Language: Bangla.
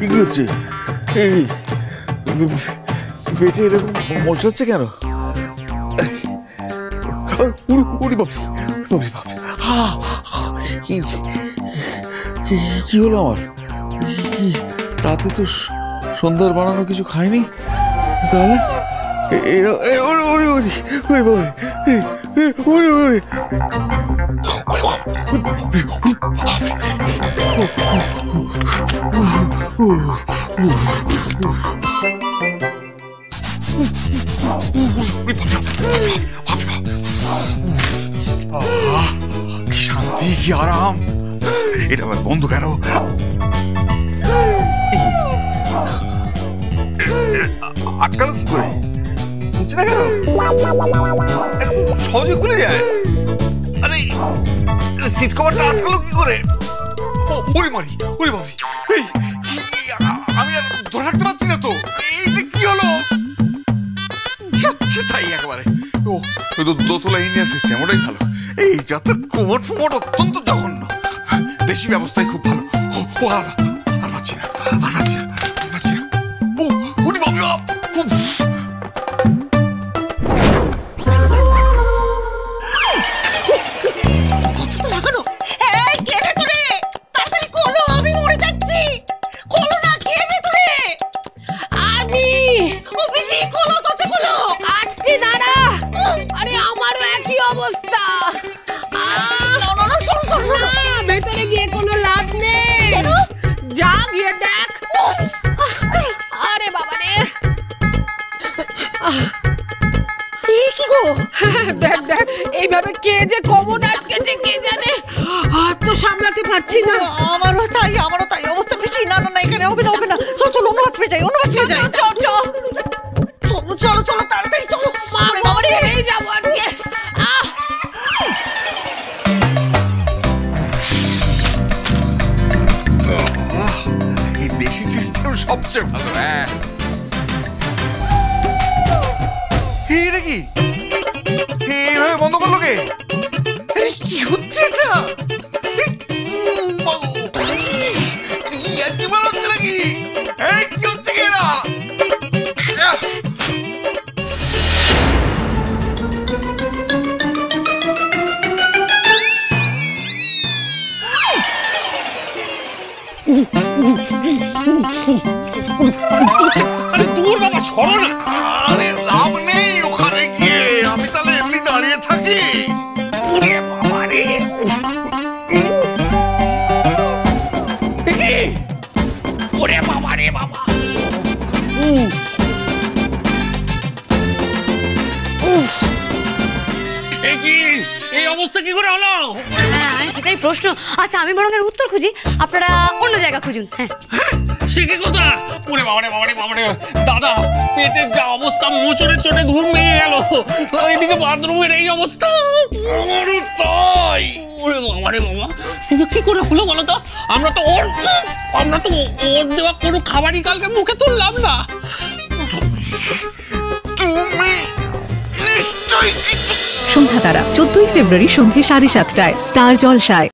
কি হচ্ছে? এই পেটে এরকম মশলাচ্ছে কেন? কি হলো আমার? রাতে তো সন্ধ্যার বানানো কিছু খাইনি, তাহলে কি শান্তি, কি আরাম। এটা আবার বন্ধ কেন? আটকালো কি করে? বুঝছে না কেন? সহজে খুলে যায়। আরে সিট কভারটা আটকালো কি করে? ওরে মারি, ওরে বাবা, আমি আর ধরে রাখতে পারছি না তো। এইটা কি হলো? যাচ্ছে তাই একেবারে। ও দোতলা ইন্ডিয়ান সিস্টেম, ওটাই ভালো। এই যাতে কোমর ফোমর অত্যন্ত জঘন্য। দেশি ব্যবস্থায় খুব ভালো। ও আর পাচ্ছি না, আর পাচ্ছি না, পাচ্ছি না। ও উনি বাবা খুব কথা তো লাগানো। এই কে ভেতরে? তাড়াতাড়ি খোলো, আমি মরে যাচ্ছি। খোলো না, কে ভেতরে? আমি। ও পিসি, খোলো, দরজা খোলো। আসছি, দাঁড়া। আরে আমারও একই অবস্থা। না না না, শোনো শোনো শোনো। না, ভেতরে গিয়ে কোনো লাভ নেই। কেন? যা গিয়ে দেখ। আরে বাবা রে, কি গো? দেখ দেখ, এইভাবে কে যে কমোড আটকেছে কে জানে। হাত তো সামলাতে পারছি না। আমারও তাই অবস্থা পিসি। না না না, এখানে হবে না, হবে না। চলো চলো, অন্য বাথরুমে যাই, অন্য বাথরুমে যাই। চলো চলো চলো, তাড়াতাড়ি চলো। ওরে বাবা রে, এই যাবো আজকে। এই দেশি সিস্টেম সবচেয়ে ভালো। হ্যাঁ, এটা কি এইভাবে বন্ধ করলো কে? কি হচ্ছে এটা? কি আজকে মনে হচ্ছে নাকি? কি হচ্ছে কি এটা? আরে দূর বাবা, সরো না। আরে লাভ নেই ওখানে গিয়ে, আমি তাহলে এমনি দাঁড়িয়ে থাকি। ওরে বাবা রে, ওরে বাবা রে বাবা। এই অবস্থা কি করে হলো? হ্যাঁ, সেটাই প্রশ্ন। আচ্ছা, আমি বরং এর উত্তর খুঁজি, আপনারা অন্য জায়গা খুঁজুন। হ্যাঁ, সে কি কথা? ওরে বাবারে বাবারে বাবারে, দাদা পেটের যা অবস্থা, মোচড়ে চড়ে ঘুম ভেঙে গেল। ওইদিকে বাথরুমের এই অবস্থা, আমারও তাই। ওরে বাবারে বাবা, কিন্তু কি করে হলো বলো তো? আমরা তো ওর দেওয়া কোনো খাবারই কালকে মুখে তুললাম না। তুমি নিশ্চয়ই কিছু। সন্ধ্যা তারা 14ই ফেব্রুয়ারি সন্ধ্যে 7:30টায় স্টার জলসায়।